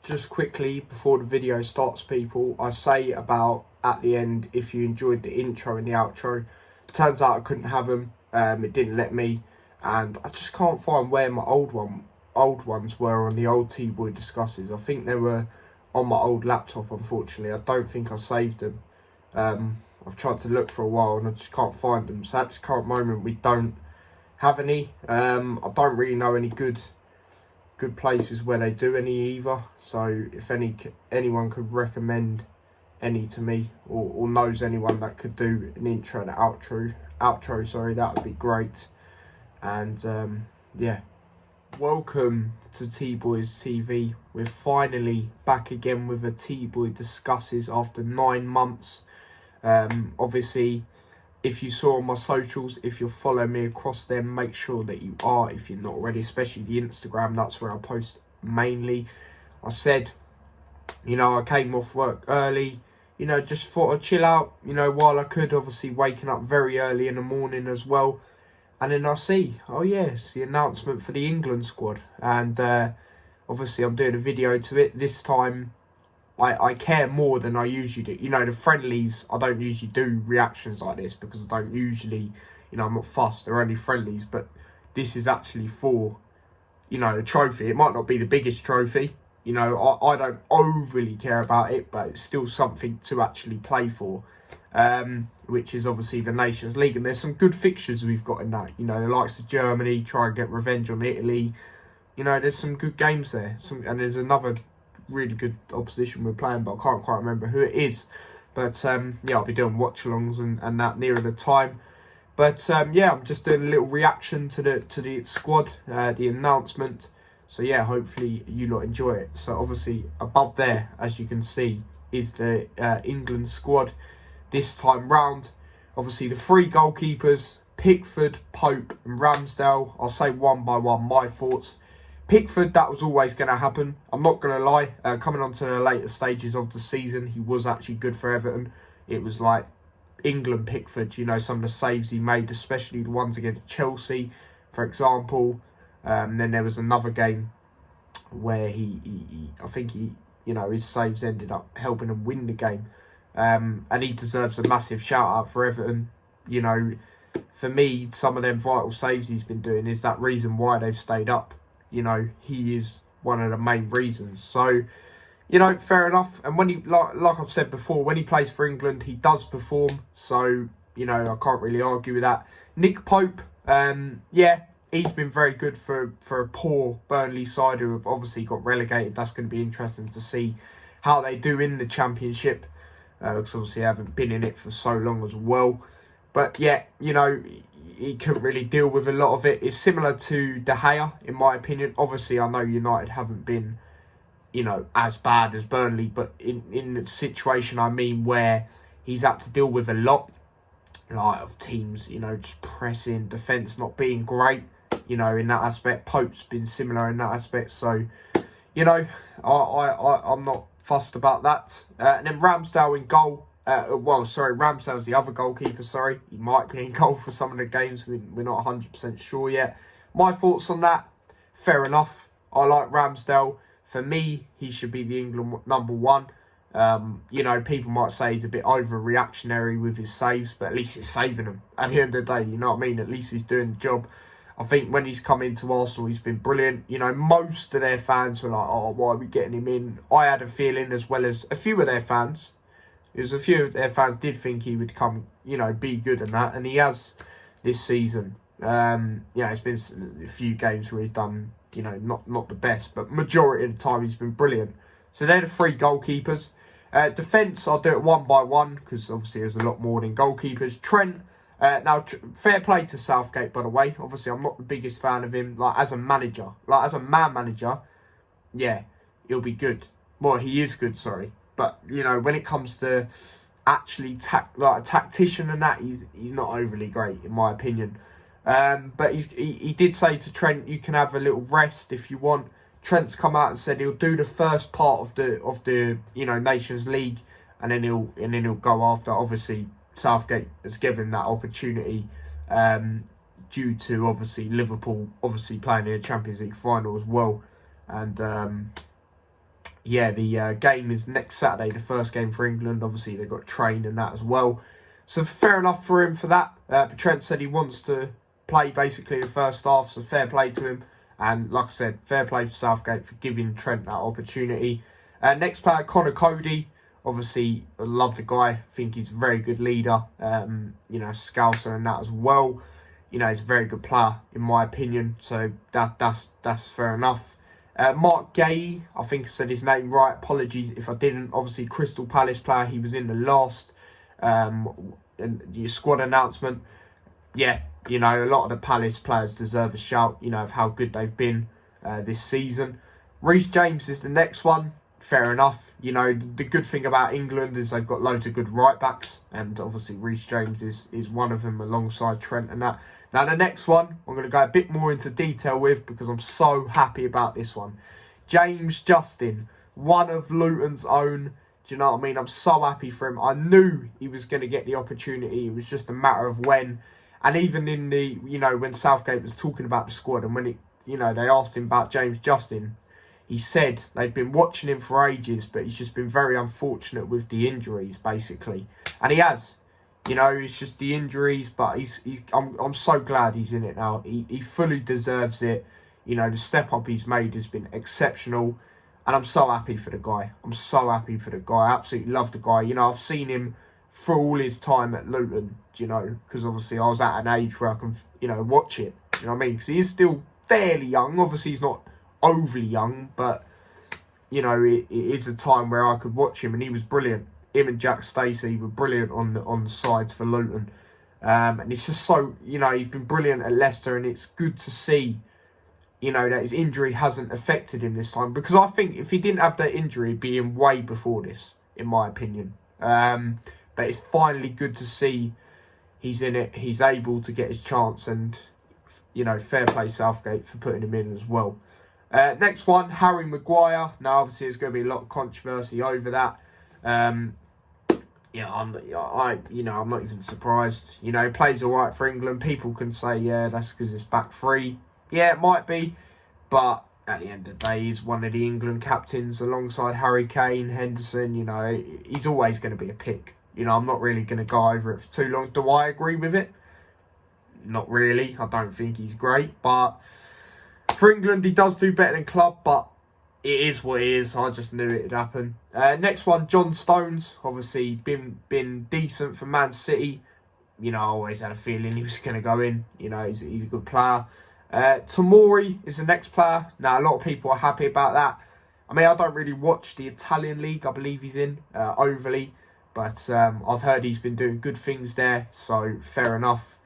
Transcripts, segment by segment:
just quickly before the video starts, people, I say about at the end, if you enjoyed the intro and the outro. Turns out I couldn't have them. It didn't let me, and I just can't find where my old ones were on the old T-Boy Discusses. I think they were on my old laptop. Unfortunately, I don't think I saved them. I've tried to look for a while and I just can't find them. So at this current moment, we don't have any. I don't really know any good places where they do any either. So if anyone could recommend any to me, or knows anyone that could do an intro and an outro, that would be great. And yeah, welcome to T-Boys TV. We're finally back again with a T-Boy Discusses after 9 months. Obviously, if you saw on my socials, if you're following me across them, make sure that you are, if you're not already, especially the Instagram. That's where I post mainly. I said, I came off work early, just thought I'd chill out, while I could, obviously waking up very early in the morning as well. And then I see, oh yes, the announcement for the England squad. And obviously I'm doing a video to it. This time I care more than I usually do. The friendlies, I don't usually do reactions like this because I don't usually, I'm not fussed. They're only friendlies. But this is actually for, a trophy. It might not be the biggest trophy. I don't overly care about it, but it's still something to actually play for. Which is obviously the Nations League. And there's some good fixtures we've got in that. The likes of Germany, try and get revenge on Italy. There's some good games there. And there's another really good opposition we're playing, but I can't quite remember who it is. But I'll be doing watch-alongs and that nearer the time. But I'm just doing a little reaction to the squad, the announcement. So yeah, hopefully you lot enjoy it. So obviously above there, as you can see, is the England squad this time round. Obviously the 3 goalkeepers, Pickford, Pope and Ramsdale. I'll say one by one my thoughts. Pickford, that was always going to happen. I'm not going to lie. Coming on to the later stages of the season, he was actually good for Everton. It was like England Pickford, some of the saves he made, especially the ones against Chelsea, for example. Then there was another game where I think his saves ended up helping him win the game. And he deserves a massive shout out for Everton. For me, some of them vital saves he's been doing is that reason why they've stayed up. He is one of the main reasons. So, fair enough. And when he, like I've said before, when he plays for England, he does perform. So, I can't really argue with that. Nick Pope, he's been very good for a poor Burnley side who have obviously got relegated. That's going to be interesting to see how they do in the Championship. Because obviously I haven't been in it for so long as well. But yeah, he couldn't really deal with a lot of it. It's similar to De Gea, in my opinion. Obviously, I know United haven't been, as bad as Burnley. But in the situation, I mean, where he's had to deal with a lot, of teams, just pressing, defence not being great, in that aspect. Pope's been similar in that aspect. So, I'm not fussed about that. And then Ramsdale in goal. Ramsdale's the other goalkeeper, He might be in goal for some of the games. We're not 100% sure yet. My thoughts on that, fair enough. I like Ramsdale. For me, he should be the England number 1. People might say he's a bit overreactionary with his saves, but at least he's saving them at the end of the day. You know what I mean? At least he's doing the job. I think when he's come into Arsenal, he's been brilliant. Most of their fans were like, oh, why are we getting him in? I had a feeling, as well as a few of their fans, a few of their fans did think he would come, be good and that. And he has this season. It's been a few games where he's done, not the best. But majority of the time, he's been brilliant. So they're the 3 goalkeepers. Defence, I'll do it one by one because obviously there's a lot more than goalkeepers. Trent. Now, fair play to Southgate, by the way. Obviously, I'm not the biggest fan of him. As a manager, as a man manager, yeah, he'll be good. Well, he is good, sorry. But, when it comes to actually a tactician and that, he's not overly great, in my opinion. But he did say to Trent, you can have a little rest if you want. Trent's come out and said he'll do the first part of the Nations League, and then he'll go after. Obviously, Southgate has given that opportunity due to obviously Liverpool playing in the Champions League final as well, and yeah, the game is next Saturday, the first game for England. Obviously, they've got train and that as well. So fair enough for him for that. But Trent said he wants to play basically the first half, so fair play to him. And like I said, fair play for Southgate for giving Trent that opportunity. Next player, Conor Cody. Obviously, I love the guy. I think he's a very good leader. Scouser and that as well. He's a very good player, in my opinion. So that's fair enough. Mark Gay, I think I said his name right. Apologies if I didn't. Obviously, Crystal Palace player. He was in the last squad announcement. Yeah, a lot of the Palace players deserve a shout, of how good they've been this season. Reece James is the next one. Fair enough. The good thing about England is they've got loads of good right-backs. And obviously, Reece James is one of them alongside Trent and that. Now, the next one, I'm going to go a bit more into detail with because I'm so happy about this one. James Justin, one of Luton's own. Do you know what I mean? I'm so happy for him. I knew he was going to get the opportunity. It was just a matter of when. And even in the, when Southgate was talking about the squad and when they asked him about James Justin, he said they'd been watching him for ages, but he's just been very unfortunate with the injuries, basically. And he has. It's just the injuries, but I'm so glad he's in it now. He fully deserves it. The step up he's made has been exceptional. And I'm so happy for the guy. I absolutely love the guy. I've seen him for all his time at Luton, because obviously I was at an age where I can, watch it. You know what I mean? Because he is still fairly young. Obviously, he's not overly young, but, it is a time where I could watch him, and he was brilliant. Him and Jack Stacey were brilliant on the sides for Luton. And it's just so, he's been brilliant at Leicester, and it's good to see, that his injury hasn't affected him this time. Because I think if he didn't have that injury, it'd be in way before this, in my opinion. But it's finally good to see he's in it. He's able to get his chance, and, fair play Southgate for putting him in as well. Next one, Harry Maguire. Now, obviously, there's going to be a lot of controversy over that. I'm not even surprised. He plays all right for England. People can say, yeah, that's because it's back three. Yeah, it might be, but at the end of the day, he's one of the England captains alongside Harry Kane, Henderson. He's always going to be a pick. I'm not really going to go over it for too long. Do I agree with it? Not really. I don't think he's great, but for England, he does do better than club, but it is what it is. I just knew it'd happen. Next one, John Stones. Obviously, been decent for Man City. I always had a feeling he was going to go in. He's a good player. Tamori is the next player. Now, a lot of people are happy about that. I mean, I don't really watch the Italian league. I believe he's in overly. But I've heard he's been doing good things there. So, fair enough.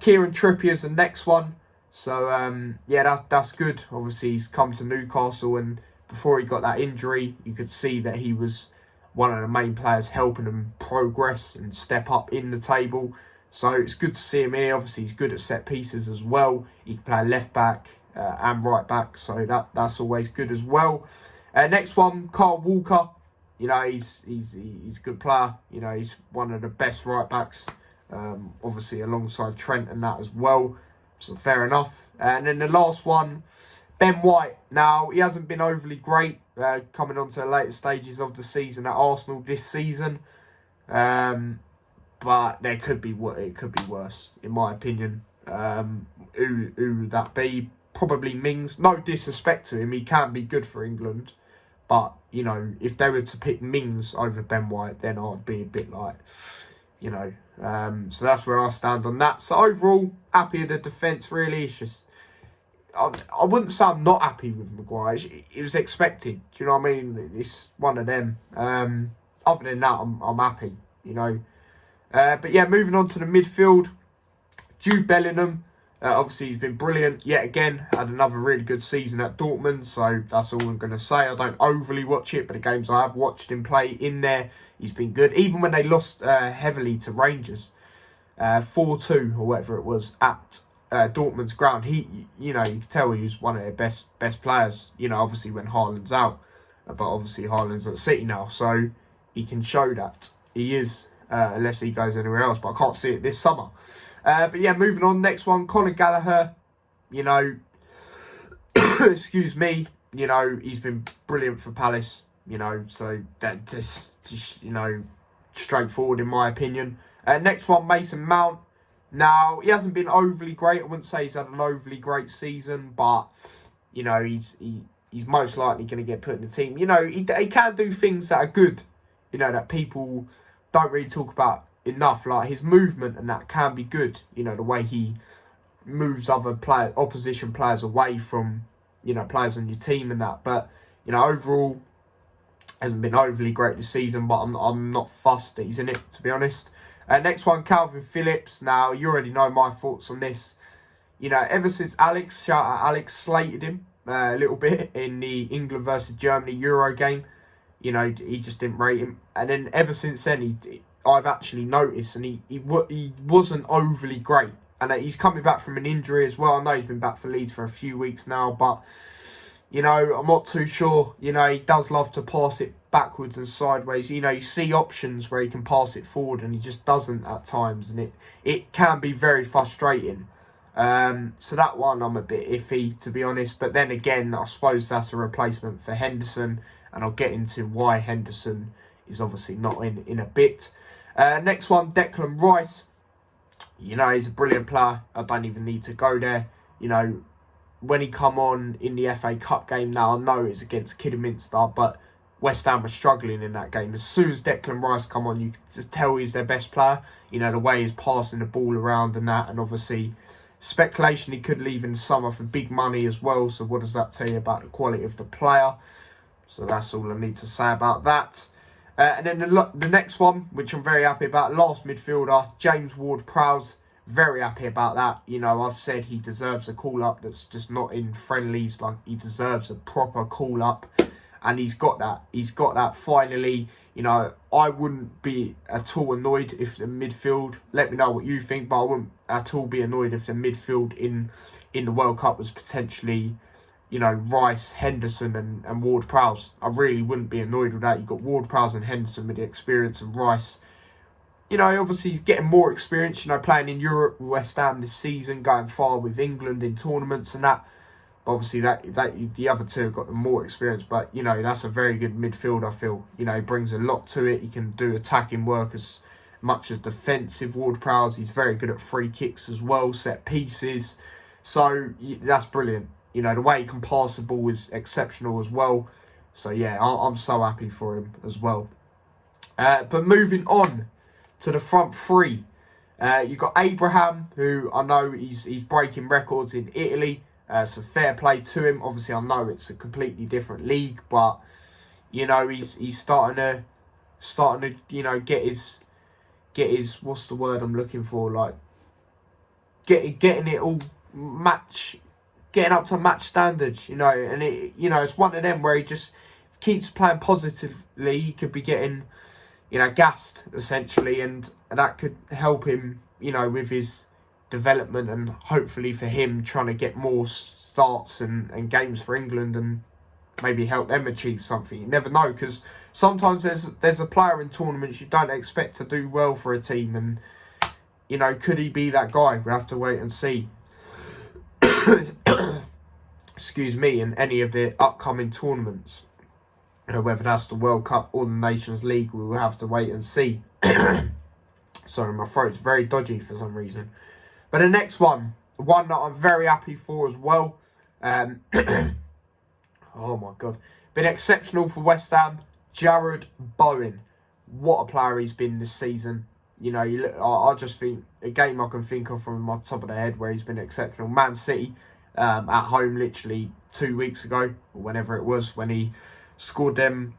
Kieran Trippier's the next one. So, that's good. Obviously, he's come to Newcastle, and before he got that injury, you could see that he was one of the main players helping him progress and step up in the table. So, it's good to see him here. Obviously, he's good at set pieces as well. He can play left back and right back, so that's always good as well. Next one, Carl Walker. He's a good player. He's one of the best right backs, obviously alongside Trent and that as well. So fair enough. And then the last one, Ben White. Now, he hasn't been overly great coming on to the later stages of the season at Arsenal this season. But it could be worse, in my opinion. Who would that be? Probably Mings. No disrespect to him. He can be good for England. But, if they were to pick Mings over Ben White, then I'd be a bit like, so that's where I stand on that. So overall, happy with the defence, really. It's just, I wouldn't say I'm not happy with Maguire. It was expected. Do you know what I mean? It's one of them. Other than that, I'm happy, But yeah, moving on to the midfield. Jude Bellingham. Obviously, he's been brilliant yet again. Had another really good season at Dortmund. So that's all I'm going to say. I don't overly watch it, but the games I have watched him play in there, he's been good. Even when they lost heavily to Rangers, 4-2 or whatever it was at Dortmund's ground, you could tell he was one of their best players. Obviously when Haaland's out, but obviously Haaland's at City now, so he can show that he is, unless he goes anywhere else. But I can't see it this summer. But yeah, moving on. Next one, Conor Gallagher. Excuse me. He's been brilliant for Palace. So that just straightforward in my opinion. Next one, Mason Mount. Now, he hasn't been overly great. I wouldn't say he's had an overly great season, but, he's most likely going to get put in the team. He can do things that are good, that people don't really talk about enough. Like his movement and that can be good. The way he moves opposition players away from, players on your team and that. But, overall, hasn't been overly great this season, but I'm not fussed that he's in it, to be honest. Next one, Calvin Phillips. Now, you already know my thoughts on this. Ever since Alex slated him a little bit in the England versus Germany Euro game, he just didn't rate him. And then ever since then, I've actually noticed, and he wasn't overly great. And he's coming back from an injury as well. I know he's been back for Leeds for a few weeks now, but, I'm not too sure. He does love to pass it backwards and sideways. You see options where he can pass it forward and he just doesn't at times, and it can be very frustrating. So that one I'm a bit iffy, to be honest. But then again, I suppose that's a replacement for Henderson, and I'll get into why Henderson is obviously not in a bit. Next one, Declan Rice. He's a brilliant player. I don't even need to go there. When he come on in the FA Cup game now, I know it's against Kidderminster, but West Ham were struggling in that game. As soon as Declan Rice come on, you can just tell he's their best player. The way he's passing the ball around and that. And obviously, speculation he could leave in the summer for big money as well. So what does that tell you about the quality of the player? So that's all I need to say about that. And then the next one, which I'm very happy about, last midfielder, James Ward-Prowse. Very happy about that. I've said he deserves a call-up that's just not in friendlies. Like, he deserves a proper call-up. And he's got that. He's got that finally. I wouldn't be at all annoyed if the midfield, let me know what you think, but I wouldn't at all be annoyed if the midfield in the World Cup was potentially, Rice, Henderson and Ward-Prowse. I really wouldn't be annoyed with that. You've got Ward-Prowse and Henderson with the experience, and Rice, obviously he's getting more experience, playing in Europe with West Ham this season, going far with England in tournaments and that. Obviously, that the other two have got the more experience, but, that's a very good midfield, I feel. He brings a lot to it. He can do attacking work as much as defensive. Ward-Prowse, he's very good at free kicks as well, set pieces. So, that's brilliant. The way he can pass the ball is exceptional as well. So, yeah, I'm so happy for him as well. But moving on to the front three. You've got Abraham, who I know he's breaking records in Italy. So fair play to him. Obviously, I know it's a completely different league, but he's starting to get his what's the word I'm looking for, like getting it all getting up to match standards. And it's one of them where he just keeps playing positively. He could be getting gassed essentially, and that could help him with his development, and hopefully for him trying to get more starts and games for England and maybe help them achieve something. You never know, because sometimes there's a player in tournaments you don't expect to do well for a team, and could he be that guy? We'll have to wait and see. Excuse me, in any of the upcoming tournaments, whether that's the World Cup or the Nations League, we will have to wait and see. Sorry, my throat's very dodgy for some reason. But the next one that I'm very happy for as well. Oh my God. Been exceptional for West Ham. Jared Bowen. What a player he's been this season. I just think a game I can think of from my top of the head where he's been exceptional. Man City at home literally 2 weeks ago, or whenever it was, when he scored them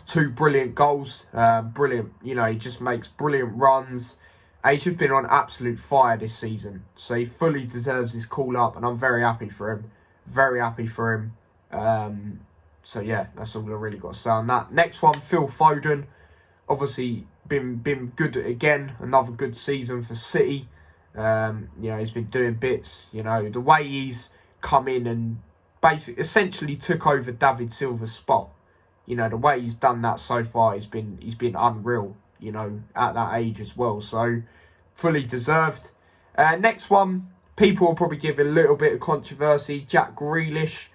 2 brilliant goals. Brilliant. He just makes brilliant runs. He's just been on absolute fire this season. So he fully deserves his call up, and I'm very happy for him. Very happy for him. So yeah, that's all I really got to say on that. Next one, Phil Foden. Obviously been good again. Another good season for City. He's been doing bits. The way he's come in and basically essentially took over David Silva's spot. The way he's done that so far, he's been unreal. At that age as well. So, fully deserved. Next one, people will probably give a little bit of controversy. Jack Reelish.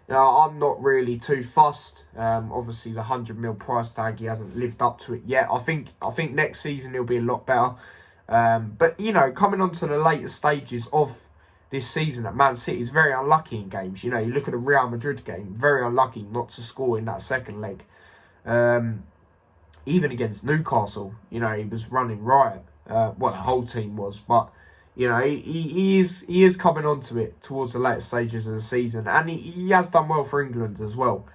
I'm not really too fussed. Obviously, the 100 mil price tag, he hasn't lived up to it yet. I think next season he'll be a lot better. But, you know, coming on to the later stages of this season at Man City is very unlucky in games. You know, you look at the Real Madrid game, very unlucky not to score in that second leg. Even against Newcastle, you know, he was running riot. Well, the whole team was, but you know, he is coming onto it towards the later stages of the season, and he has done well for England as well.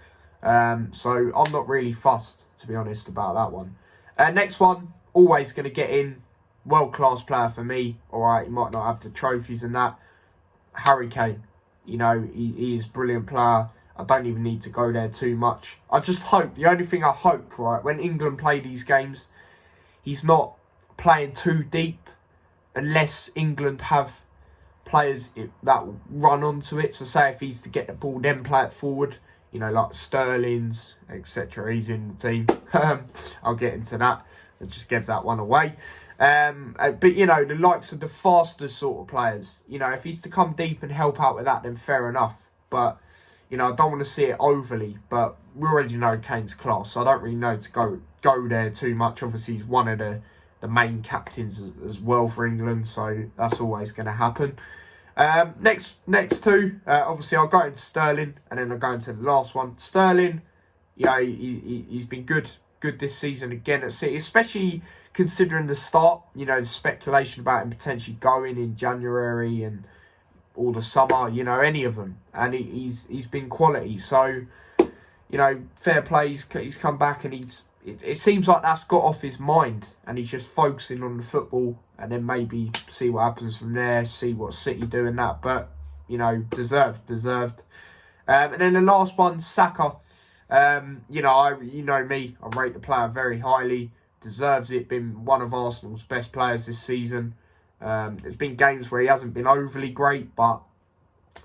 So I'm not really fussed, to be honest, about that one. Next one, always going to get in, world-class player for me. All right, he might not have the trophies and that. Harry Kane, you know, he is a brilliant player. I don't even need to go there too much. I just hope, the only thing I hope, right, when England play these games, he's not playing too deep unless England have players that run onto it. So say if he's to get the ball, then play it forward, you know, like Sterling's, etc. He's in the team. I'll get into that. I'll just give that one away. But, you know, the likes of the faster sort of players, you know, if he's to come deep and help out with that, then fair enough. But, you know, I don't want to see it overly, but we already know Kane's class, so I don't really know to go there too much. Obviously, he's one of the main captains as well for England, so that's always going to happen. Next two, obviously I'll go into Sterling, and then I'll go into the last one. Sterling, yeah, he's been good this season again at City, especially considering the start, you know, the speculation about him potentially going in January and all the summer, you know, any of them, and he's been quality. So, you know, fair play, he's come back, and it seems like that's got off his mind, and he's just focusing on the football, and then maybe see what happens from there, see what City do in that. But, you know, deserved. And then the last one, Saka. You know me, I rate the player very highly. Deserves it. Been one of Arsenal's best players this season. There's been games where he hasn't been overly great, but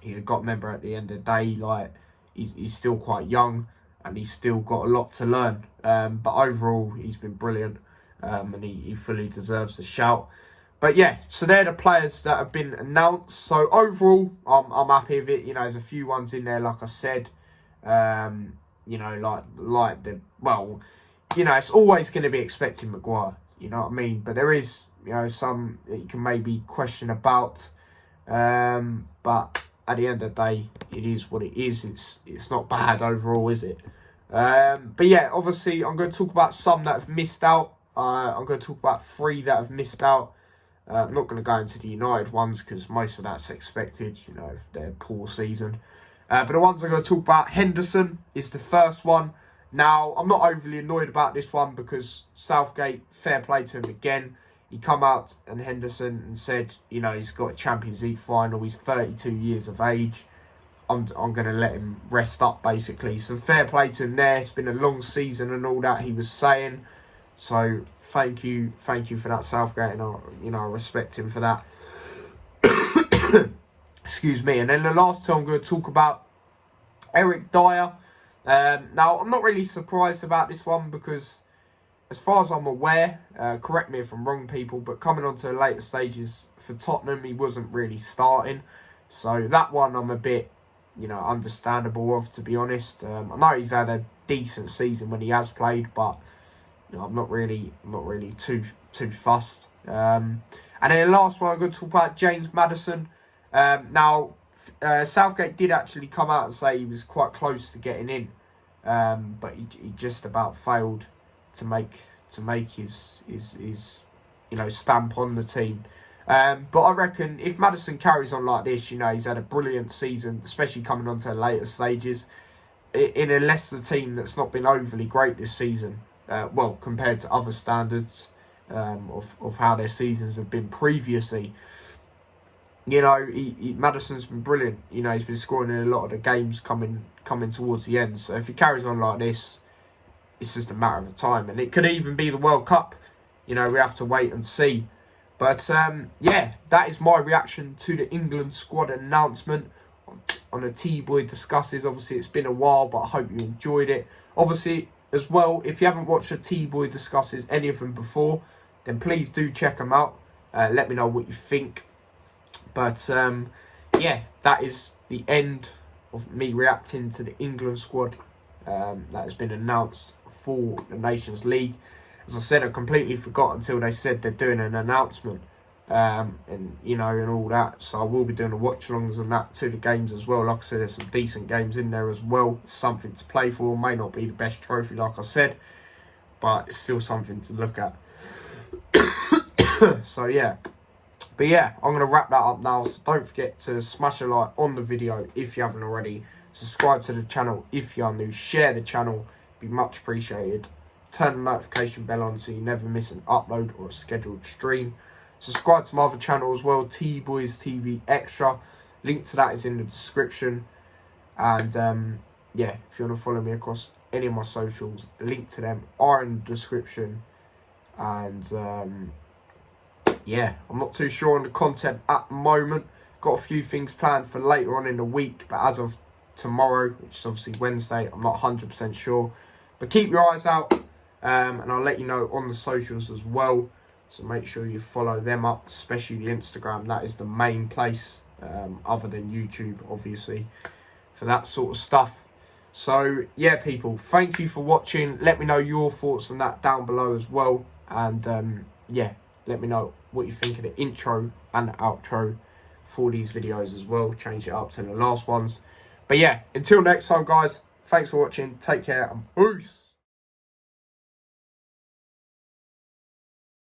you've got to remember at the end of the day, like he's still quite young, and he's still got a lot to learn. But overall, he's been brilliant, and he fully deserves the shout. But yeah, so they're the players that have been announced. So overall, I'm happy with it. You know, there's a few ones in there, like I said. You know, like the, well, you know, it's always going to be expecting Maguire. You know what I mean? But there is, you know, some that you can maybe question about. But at the end of the day, it is what it is. It's not bad overall, is it? But yeah, obviously, I'm going to talk about some that have missed out. I'm going to talk about 3 that have missed out. I'm not going to go into the United ones because most of that's expected, you know, their poor season. But the ones I'm going to talk about, Henderson is the first one. Now, I'm not overly annoyed about this one because Southgate, fair play to him again. He come out and Henderson and said, you know, he's got a Champions League final. He's 32 years of age. I'm going to let him rest up, basically. So fair play to him there. It's been a long season and all that he was saying. So thank you for that, Southgate, and I respect him for that. Excuse me. And then the last two I'm going to talk about, Eric Dyer. Now, I'm not really surprised about this one because, as far as I'm aware, correct me if I'm wrong, people, but coming on to the later stages for Tottenham, he wasn't really starting. So that one I'm a bit, you know, understandable of, to be honest. I know he's had a decent season when he has played, but you know, I'm not really too fussed. And then the last one I'm going to talk about, James Madison. Now, Southgate did actually come out and say he was quite close to getting in, but he just about failed to make his you know, stamp on the team. But I reckon if Madison carries on like this, you know, he's had a brilliant season, especially coming on to the later stages, in a Leicester team that's not been overly great this season. Well, compared to other standards of how their seasons have been previously. You know, Madison's been brilliant. You know, he's been scoring in a lot of the games coming towards the end. So if he carries on like this, it's just a matter of time. And it could even be the World Cup. You know, we have to wait and see. But, yeah, that is my reaction to the England squad announcement on the T-Boy Discusses. Obviously, it's been a while, but I hope you enjoyed it. Obviously, as well, if you haven't watched the T-Boy Discusses, any of them before, then please do check them out. Let me know what you think. But, yeah, that is the end of me reacting to the England squad that has been announced for the Nations League. As I said, I completely forgot until they said they're doing an announcement, and and all that. So I will be doing a watch-alongs and that to the games as well. Like I said, there's some decent games in there as well. Something to play for. May not be the best trophy, like I said, but it's still something to look at. So yeah. But yeah, I'm going to wrap that up now. So don't forget to smash a like on the video if you haven't already. Subscribe to the channel if you are new. Share the channel. Be much appreciated. Turn the notification bell on so you never miss an upload or a scheduled stream. Subscribe to my other channel as well, T-Boys TV Extra. Link to that is in the description. And yeah, if you want to follow me across any of my socials, link to them are in the description. And yeah, I'm not too sure on the content at the moment. Got a few things planned for later on in the week, but as of tomorrow, which is obviously Wednesday, I'm not 100% sure. But keep your eyes out, and I'll let you know on the socials as well. So make sure you follow them up, especially the Instagram. That is the main place, other than YouTube, obviously, for that sort of stuff. So yeah, people, thank you for watching. Let me know your thoughts on that down below as well. And yeah, let me know what you think of the intro and the outro for these videos as well. Change it up to the last ones. But yeah, until next time, guys, thanks for watching. Take care and peace.